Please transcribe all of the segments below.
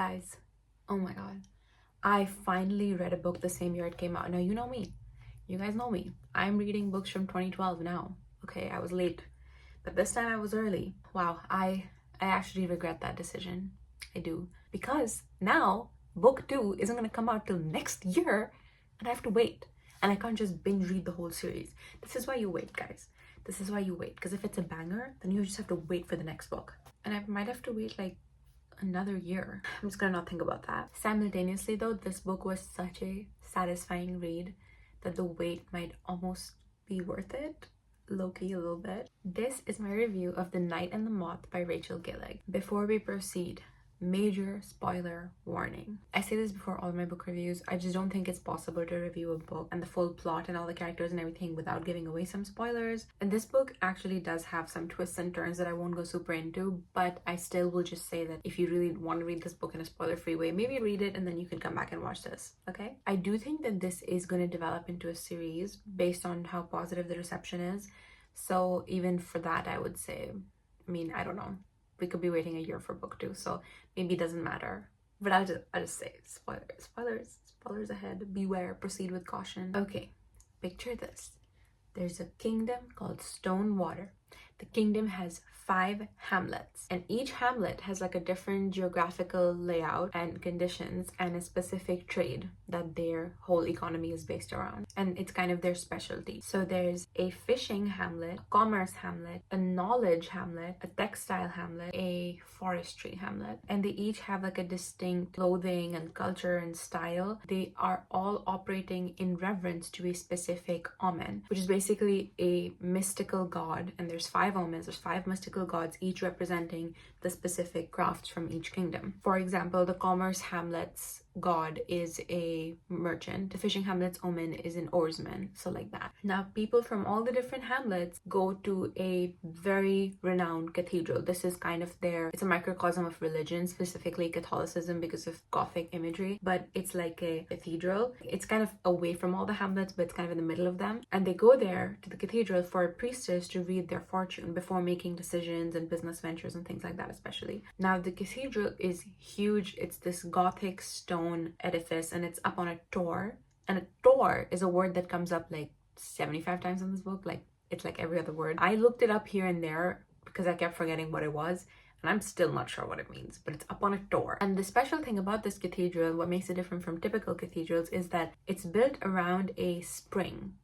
Guys, oh my god. I finally read a book the same year it came out. Now, you know me. You guys know me. I'm reading books from 2012 now. Okay, I was late. But this time I was early. Wow, I actually regret that decision. I do. Because now book 2 isn't going to come out till next year and I have to wait. And I can't just binge read the whole series. This is why you wait, guys. This is why you wait. Because if it's a banger, then you just have to wait for the next book. And I might have to wait like another year. I'm just gonna not think about that. Simultaneously though, this book was such a satisfying read that the wait might almost be worth it. Low-key a little bit. This is my review of The Night and the Moth by Rachel Gillig. Before we proceed, major spoiler warning. I say this before all my book reviews. I just don't think it's possible to review a book and the full plot and all the characters and everything without giving away some spoilers. And this book actually does have some twists and turns that I won't go super into, but I still will just say that if you really want to read this book in a spoiler-free way, maybe read it and then you can come back and watch this, okay? I do think that this is going to develop into a series based on how positive the reception is. So even for that, I would say, I mean, I don't know. We could be waiting a year for book 2, so maybe it doesn't matter. But I'll just say spoilers ahead. Beware, proceed with caution. Okay, picture this. There's a kingdom called Stonewater. The kingdom has 5 hamlets, and each hamlet has like a different geographical layout and conditions and a specific trade that their whole economy is based around, and it's kind of their specialty. So there's a fishing hamlet, a commerce hamlet, a knowledge hamlet, a textile hamlet, a forestry hamlet, and they each have like a distinct clothing and culture and style. They are all operating in reverence to a specific omen, which is basically a mystical god, and there's 5 omens, there's 5 mystical gods, each representing the specific crafts from each kingdom. For example, the commerce hamlet's god is a merchant, the fishing hamlet's omen is an oarsman, so like that. Now people from all the different hamlets go to a very renowned cathedral. This is kind of it's a microcosm of religion, specifically Catholicism because of Gothic imagery, but it's like a cathedral. It's kind of away from all the hamlets, but it's kind of in the middle of them, and they go there to the cathedral for a priestess to read their fortune before making decisions and business ventures and things like that. Especially now, the cathedral is huge. It's this Gothic stone edifice, and it's up on a tor, and a tor is a word that comes up like 75 times in this book. Like, it's like every other word. I looked it up here and there because I kept forgetting what it was, and I'm still not sure what it means, but it's up on a tor. And the special thing about this cathedral, what makes it different from typical cathedrals, is that it's built around a spring,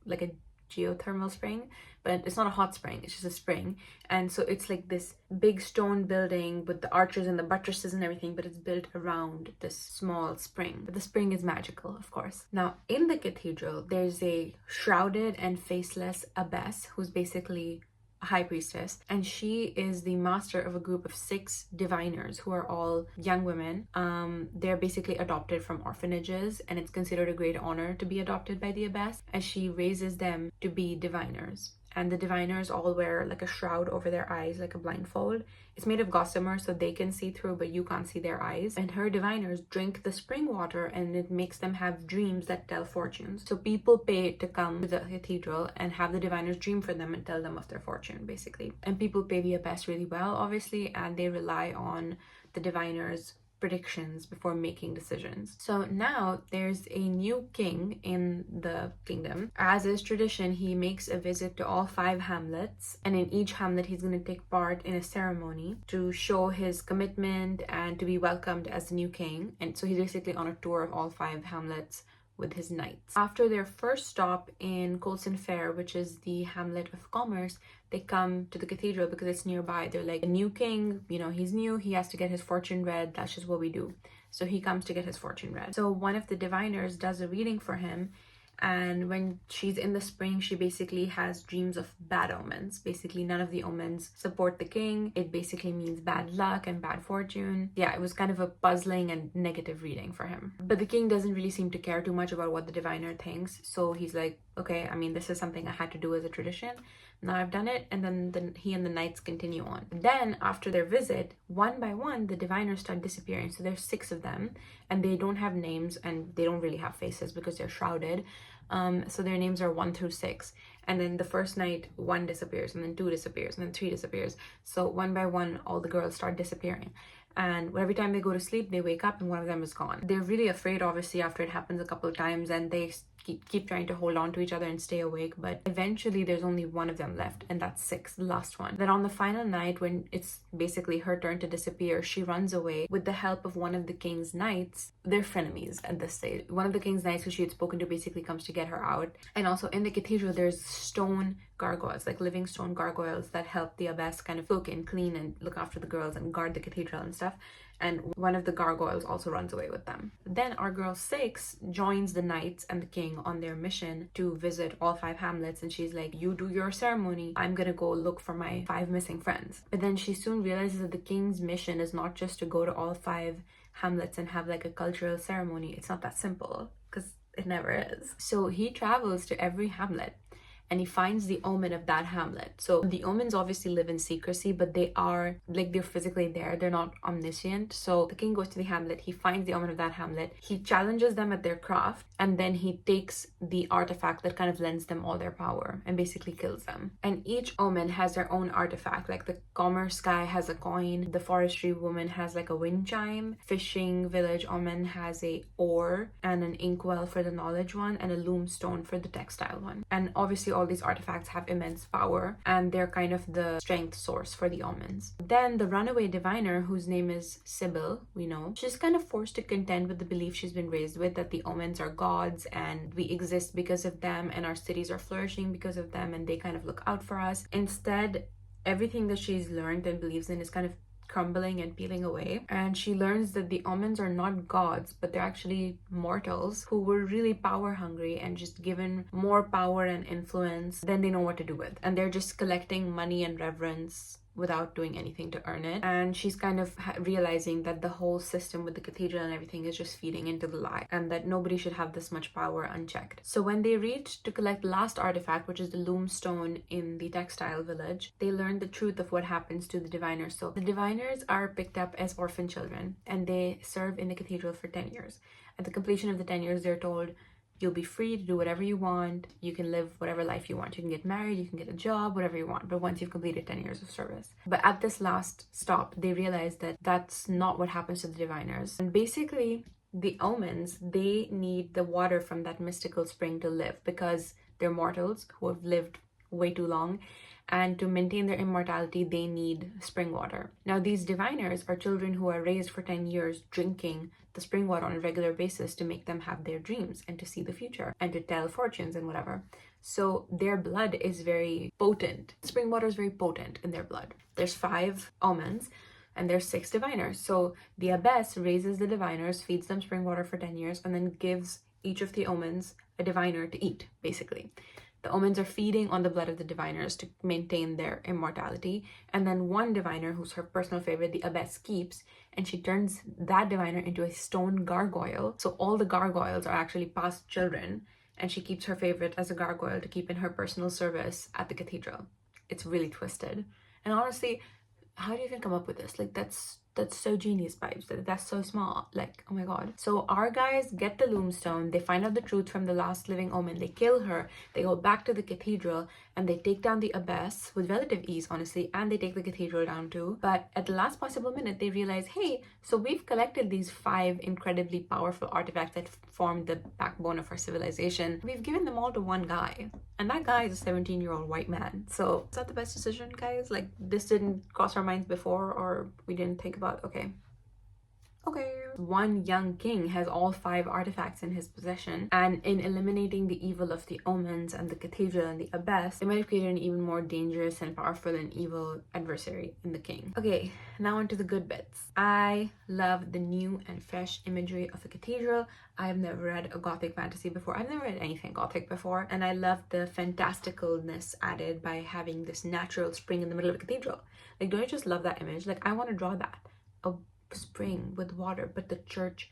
like a geothermal spring, but it's not a hot spring, it's just a spring. And so it's like this big stone building with the arches and the buttresses and everything, but it's built around this small spring. But the spring is magical, of course. Now in the cathedral, there's a shrouded and faceless abbess who's basically high priestess, and she is the master of a group of 6 diviners who are all young women. They're basically adopted from orphanages, and it's considered a great honor to be adopted by the abbess, as she raises them to be diviners. And the diviners all wear like a shroud over their eyes, like a blindfold. It's made of gossamer, so they can see through, but you can't see their eyes. And her diviners drink the spring water, and it makes them have dreams that tell fortunes. So people pay to come to the cathedral and have the diviners dream for them and tell them of their fortune, basically. And people pay the abbess really well, obviously, and they rely on the diviners' predictions before making decisions. So now there's a new king in the kingdom. As is tradition, he makes a visit to all 5 hamlets, and in each hamlet he's going to take part in a ceremony to show his commitment and to be welcomed as the new king. And so he's basically on a tour of all 5 hamlets with his knights. After their first stop in Colson Fair, which is the hamlet of commerce, they come to the cathedral because it's nearby. They're like, a new king, you know, he's new, he has to get his fortune read, that's just what we do. So he comes to get his fortune read. So one of the diviners does a reading for him, and when she's in the spring, she basically has dreams of bad omens. Basically, none of the omens support the king. It basically means bad luck and bad fortune. Yeah, it was kind of a puzzling and negative reading for him. But the king doesn't really seem to care too much about what the diviner thinks. So he's like, okay, I mean, this is something I had to do as a tradition. Now I've done it. And then he and the knights continue on. Then after their visit, one by one, the diviners start disappearing. So there's 6 of them, and they don't have names, and they don't really have faces because they're shrouded. So their names are 1 through 6. And then the first night, 1 disappears, and then 2 disappears, and then 3 disappears. So one by one, all the girls start disappearing. And every time they go to sleep, they wake up and one of them is gone. They're really afraid, obviously, after it happens a couple of times, and they keep trying to hold on to each other and stay awake, but eventually there's only one of them left, and that's Six, the last one. Then on the final night, when it's basically her turn to disappear, she runs away with the help of one of the king's knights. They're frenemies at this stage. One of the king's knights who she had spoken to basically comes to get her out. And also in the cathedral, there's stone gargoyles, like living stone gargoyles, that help the abbess kind of cook and clean and look after the girls and guard the cathedral and stuff. And one of the gargoyles also runs away with them. Then our girl Six joins the knights and the king on their mission to visit all 5 hamlets, and she's like, you do your ceremony, I'm gonna go look for my 5 missing friends. But then she soon realizes that the king's mission is not just to go to all 5 hamlets and have like a cultural ceremony. It's not that simple, because it never is. So he travels to every hamlet and he finds the omen of that hamlet. So the omens obviously live in secrecy, but they are like, they're physically there, they're not omniscient. So the king goes to the hamlet, he finds the omen of that hamlet, he challenges them at their craft, and then he takes the artifact that kind of lends them all their power and basically kills them. And each omen has their own artifact. Like the commerce guy has a coin, the forestry woman has like a wind chime, fishing village omen has a oar and an inkwell for the knowledge one, and a loom stone for the textile one. And obviously all these artifacts have immense power, and they're kind of the strength source for the omens. Then the runaway diviner, whose name is Sybil, we know, she's kind of forced to contend with the belief she's been raised with, that the omens are gods and we exist because of them and our cities are flourishing because of them and they kind of look out for us. Instead, everything that she's learned and believes in is kind of crumbling and peeling away, and she learns that the omens are not gods, but they're actually mortals who were really power hungry and just given more power and influence than they know what to do with, and they're just collecting money and reverence without doing anything to earn it. And she's kind of realizing that the whole system with the cathedral and everything is just feeding into the lie, and that nobody should have this much power unchecked. So when they reach to collect the last artifact, which is the loom stone in the textile village, they learn the truth of what happens to the diviners. So the diviners are picked up as orphan children and they serve in the cathedral for 10 years. At the completion of the 10 years, they're told, you'll be free to do whatever you want. You can live whatever life you want. You can get married, you can get a job, whatever you want, but once you've completed 10 years of service. But at this last stop, they realize that that's not what happens to the diviners. And basically, the omens, they need the water from that mystical spring to live, because they're mortals who have lived way too long. And to maintain their immortality, they need spring water. Now, these diviners are children who are raised for 10 years drinking the spring water on a regular basis to make them have their dreams and to see the future and to tell fortunes and whatever. So their blood is very potent. Spring water is very potent in their blood. There's 5 omens and there's 6 diviners. So the abbess raises the diviners, feeds them spring water for 10 years, and then gives each of the omens a diviner to eat, basically. The omens are feeding on the blood of the diviners to maintain their immortality. And then one diviner, who's her personal favorite, the abbess keeps, and she turns that diviner into a stone gargoyle. So all the gargoyles are actually past children, and she keeps her favorite as a gargoyle to keep in her personal service at the cathedral. It's really twisted. And honestly, how do you even come up with this? Like, that's so genius vibes. That's so smart. Like, oh my god. So our guys get the loomstone, they find out the truth from the last living omen, they kill her, they go back to the cathedral, and they take down the abbess with relative ease, honestly, and they take the cathedral down too. But at the last possible minute, they realize, hey, so we've collected these 5 incredibly powerful artifacts that formed the backbone of our civilization. We've given them all to one guy, and that guy is a 17-year-old white man. So is that the best decision, guys? Like, this didn't cross our minds before, or we didn't think about, okay. One young king has all 5 artifacts in his possession, and in eliminating the evil of the omens and the cathedral and the abbess, they might have created an even more dangerous and powerful and evil adversary in the king. Okay, now onto the good bits. I love the new and fresh imagery of the cathedral. I have never read a gothic fantasy before. I've never read anything gothic before, and I love the fantasticalness added by having this natural spring in the middle of a cathedral. Like, don't you just love that image? Like, I want to draw that. A spring with water, but the church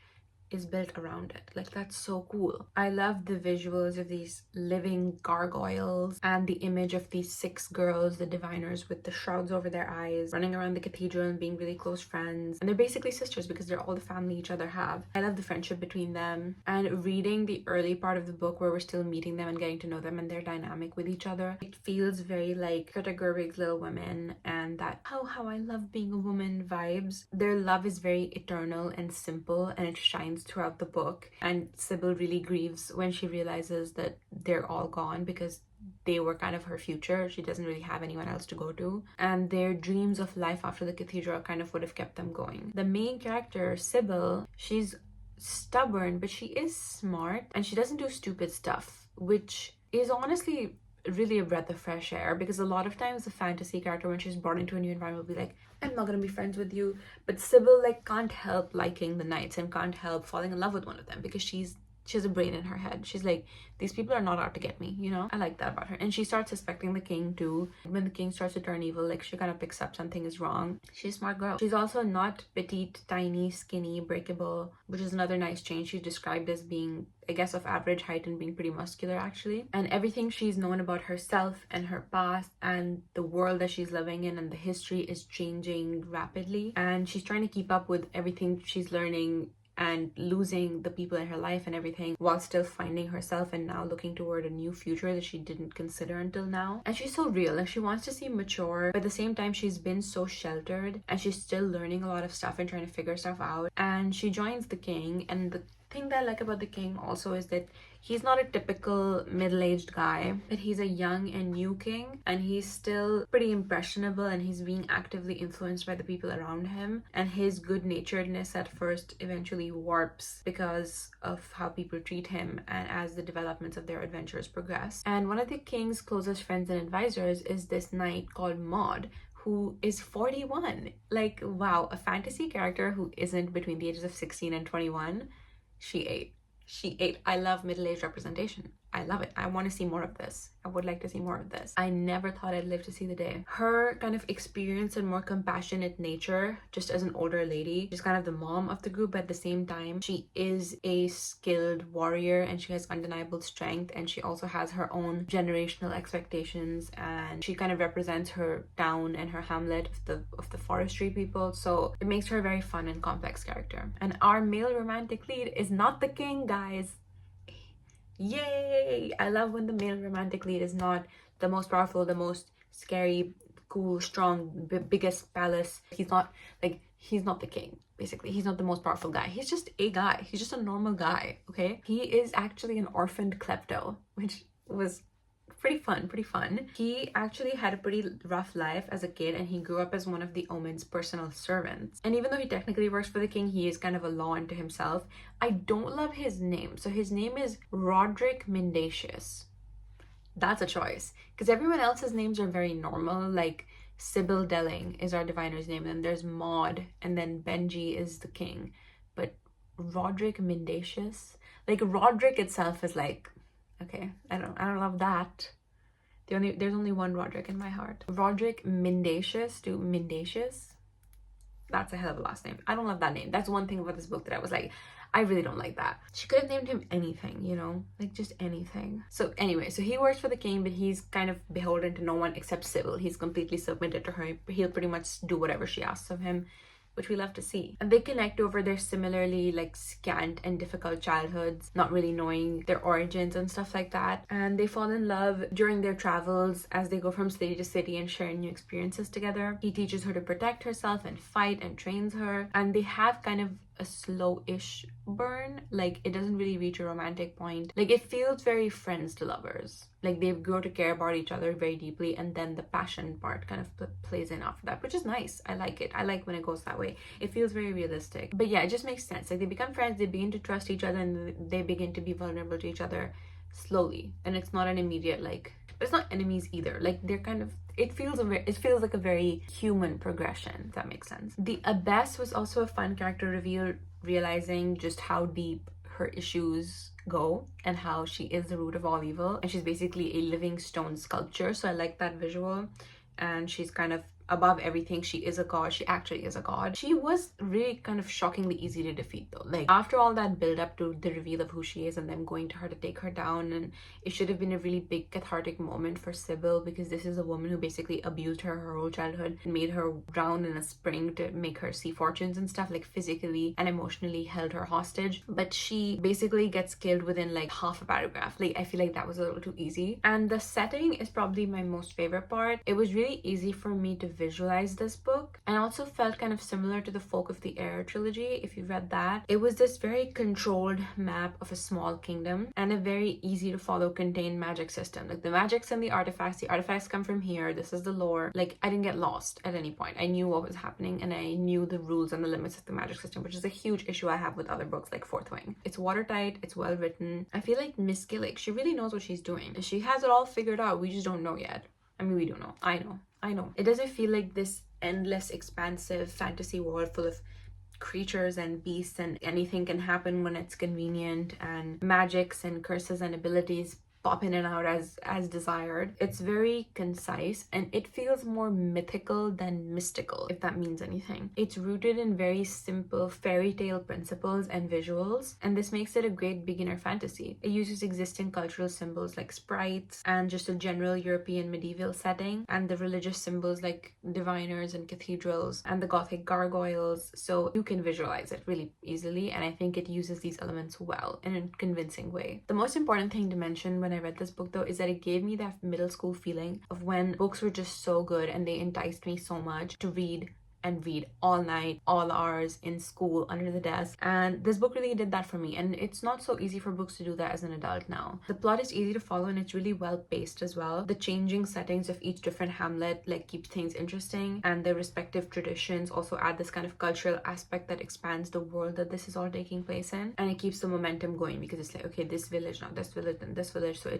is built around it. Like, that's so cool. I love the visuals of these living gargoyles and the image of these 6 girls, the diviners, with the shrouds over their eyes, running around the cathedral and being really close friends. And they're basically sisters because they're all the family each other have. I love the friendship between them. And reading the early part of the book where we're still meeting them and getting to know them and their dynamic with each other, it feels very like Greta Gerwig's Little Women and that how I love being a woman vibes. Their love is very eternal and simple, and it shines throughout the book. And Sybil really grieves when she realizes that they're all gone because they were kind of her future. She doesn't really have anyone else to go to, and their dreams of life after the cathedral kind of would have kept them going. The main character, Sybil, she's stubborn, but she is smart and she doesn't do stupid stuff, which is honestly really a breath of fresh air, because a lot of times the fantasy character, when she's brought into a new environment, will be like, I'm not gonna be friends with you. But Sybil like can't help liking the knights and can't help falling in love with one of them because she has a brain in her head. She's like, these people are not out to get me, you know? I like that about her. And she starts suspecting the king too. When the king starts to turn evil, like, she kind of picks up something is wrong. She's a smart girl. She's also not petite, tiny, skinny, breakable, which is another nice change. She's described as being, I guess, of average height and being pretty muscular actually. And everything she's known about herself and her past and the world that she's living in and the history is changing rapidly. And she's trying to keep up with everything she's learning and losing the people in her life and everything, while still finding herself and now looking toward a new future that she didn't consider until now. And she's so real, like, she wants to seem mature, but at the same time she's been so sheltered and she's still learning a lot of stuff and trying to figure stuff out. And she joins the king, and the thing that I like about the king also is that he's not a typical middle-aged guy, but he's a young and new king, and he's still pretty impressionable, and he's being actively influenced by the people around him, and his good-naturedness at first eventually warps because of how people treat him and as the developments of their adventures progress. And one of the king's closest friends and advisors is this knight called Maud, who is 41. Like, wow, a fantasy character who isn't between the ages of 16 and 21. She ate. I love middle-aged representation. I love it. I want to see more of this. I would like to see more of this. I never thought I'd live to see the day. Her kind of experience and more compassionate nature, just as an older lady, she's kind of the mom of the group, but at the same time, she is a skilled warrior and she has undeniable strength, and she also has her own generational expectations, and she kind of represents her town and her hamlet of the forestry people. So it makes her a very fun and complex character. And our male romantic lead is not the king, guys. Yay! I love when the male romantic lead is not the most powerful, the most scary, cool, strong, biggest palace. He's not the king, basically. He's not the most powerful guy. He's just a guy. He's just a normal guy, okay? He is actually an orphaned klepto, which was pretty fun. He actually had a pretty rough life as a kid, and he grew up as one of the Omen's personal servants. And even though he technically works for the king, he is kind of a law unto himself. I don't love his name. So his name is Roderick Mendacious. That's a choice, because everyone else's names are very normal. Like, Sybil Delling is our diviner's name, and then there's Maud, and then Benji is the king. But Roderick Mendacious, like, Roderick itself is like, okay, I don't love that. There's only one Roderick in my heart. Roderick Mendacious to Mendacious. That's a hell of a last name. I don't love that name. That's one thing about this book that I was like, I really don't like that. She could have named him anything, you know? Like, just anything. So anyway, so he works for the king, but he's kind of beholden to no one except Sybil. He's completely submitted to her. He'll pretty much do whatever she asks of him, which we love to see. And they connect over their similarly like scant and difficult childhoods, not really knowing their origins and stuff like that. And they fall in love during their travels as they go from city to city and share new experiences together. He teaches her to protect herself and fight and trains her. And they have kind of a slow-ish burn. Like, it doesn't really reach a romantic point. Like, it feels very friends to lovers. Like, they grow to care about each other very deeply, and then the passion part kind of plays in after that, which is nice. I like it. I like when it goes that way. It feels very realistic. But yeah, it just makes sense. Like, they become friends, they begin to trust each other, and they begin to be vulnerable to each other slowly. And it's not an immediate, like, but it's not enemies either. Like, they're kind of, it feels like a very human progression, if that makes sense. The Abbess was also a fun character reveal, realizing just how deep her issues go and how she is the root of all evil, and she's basically a living stone sculpture. So I like that visual. And she's kind of above everything, she is a god. She actually is a god. She was really kind of shockingly easy to defeat though. Like after all that build up to the reveal of who she is and them going to her to take her down, and it should have been a really big cathartic moment for Sybil, because this is a woman who basically abused her whole childhood and made her drown in a spring to make her see fortunes and stuff, like physically and emotionally held her hostage. But she basically gets killed within like half a paragraph. Like I feel like that was a little too easy. And the setting is probably my most favorite part. It was really easy for me to visualize this book, and also felt kind of similar to the Folk of the Air trilogy, if you read that. It was this very controlled map of a small kingdom and a very easy to follow contained magic system. Like the magics and the artifacts come from here, this is the lore. Like I didn't get lost at any point. I knew what was happening and I knew the rules and the limits of the magic system, which is a huge issue I have with other books like Fourth Wing. It's watertight, it's well written. I feel like Miss Gillick, she really knows what she's doing and she has it all figured out. We just don't know yet. I mean, we don't know. I know. It doesn't feel like this endless, expansive fantasy world full of creatures and beasts and anything can happen when it's convenient, and magics and curses and abilities pop in and out as desired. It's very concise and it feels more mythical than mystical, if that means anything. It's rooted in very simple fairy tale principles and visuals, and this makes it a great beginner fantasy. It uses existing cultural symbols like sprites and just a general European medieval setting, and the religious symbols like diviners and cathedrals and the Gothic gargoyles, so you can visualize it really easily, and I think it uses these elements well in a convincing way. The most important thing to mention when I read this book though is that it gave me that middle school feeling of when books were just so good and they enticed me so much to read and read all night, all hours, in school, under the desk. And this book really did that for me. And it's not so easy for books to do that as an adult now. The plot is easy to follow and it's really well paced as well. The changing settings of each different hamlet like keep things interesting, and their respective traditions also add this kind of cultural aspect that expands the world that this is all taking place in. And it keeps the momentum going because it's like, okay, this village, not this village, then this village. So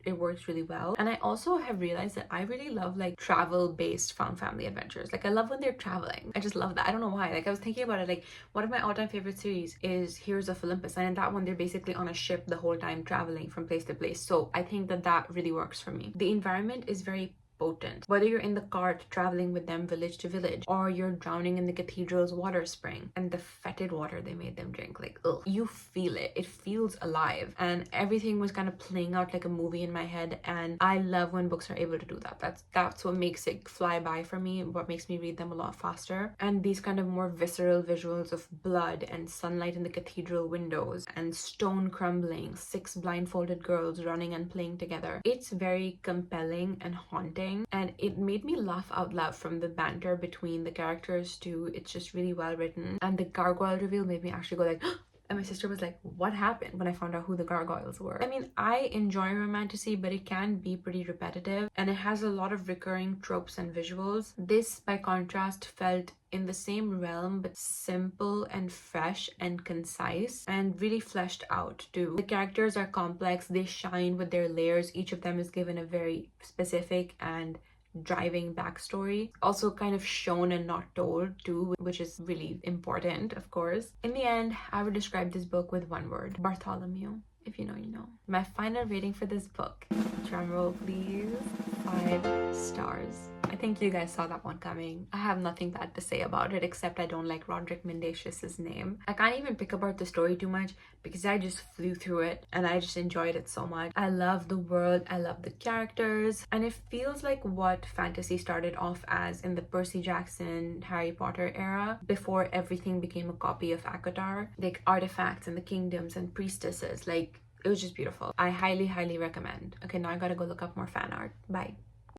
it works really well. And I also have realized that I really love like travel based found family adventures. Like I love when they're traveling. I just love that. I don't know why. Like I was thinking about it, like one of my all-time favorite series is Heroes of Olympus, and in that one they're basically on a ship the whole time traveling from place to place. So I think that really works for me. The environment is very potent. Whether you're in the cart traveling with them village to village, or you're drowning in the cathedral's water spring and the fetid water they made them drink, like ugh, you feel it. It feels alive, and everything was kind of playing out like a movie in my head. And I love when books are able to do that. That's what makes it fly by for me, what makes me read them a lot faster. And these kind of more visceral visuals of blood and sunlight in the cathedral windows and stone crumbling, 6 blindfolded girls running and playing together, it's very compelling and haunting. And it made me laugh out loud from the banter between the characters too. It's just really well written, and the gargoyle reveal made me actually go like and my sister was like, what happened, when I found out who the gargoyles were. I mean, I enjoy romantasy, but it can be pretty repetitive and it has a lot of recurring tropes and visuals. This, by contrast, felt in the same realm but simple and fresh and concise and really fleshed out too. The characters are complex, they shine with their layers. Each of them is given a very specific and driving backstory, also kind of shown and not told too, which is really important, of course. In the end, I would describe this book with one word: Bartholomew. If you know, you know. My final rating for this book, drumroll please, 5 stars. I think you guys saw that one coming. I have nothing bad to say about it except I don't like Roderick Mendacious' name. I can't even pick apart the story too much because I just flew through it and I just enjoyed it so much. I love the world, I love the characters, and it feels like what fantasy started off as in the Percy Jackson, Harry Potter era, before everything became a copy of ACOTAR. Like artifacts and the kingdoms and priestesses, like it was just beautiful. I highly recommend. Okay, now I gotta go look up more fan art. Bye.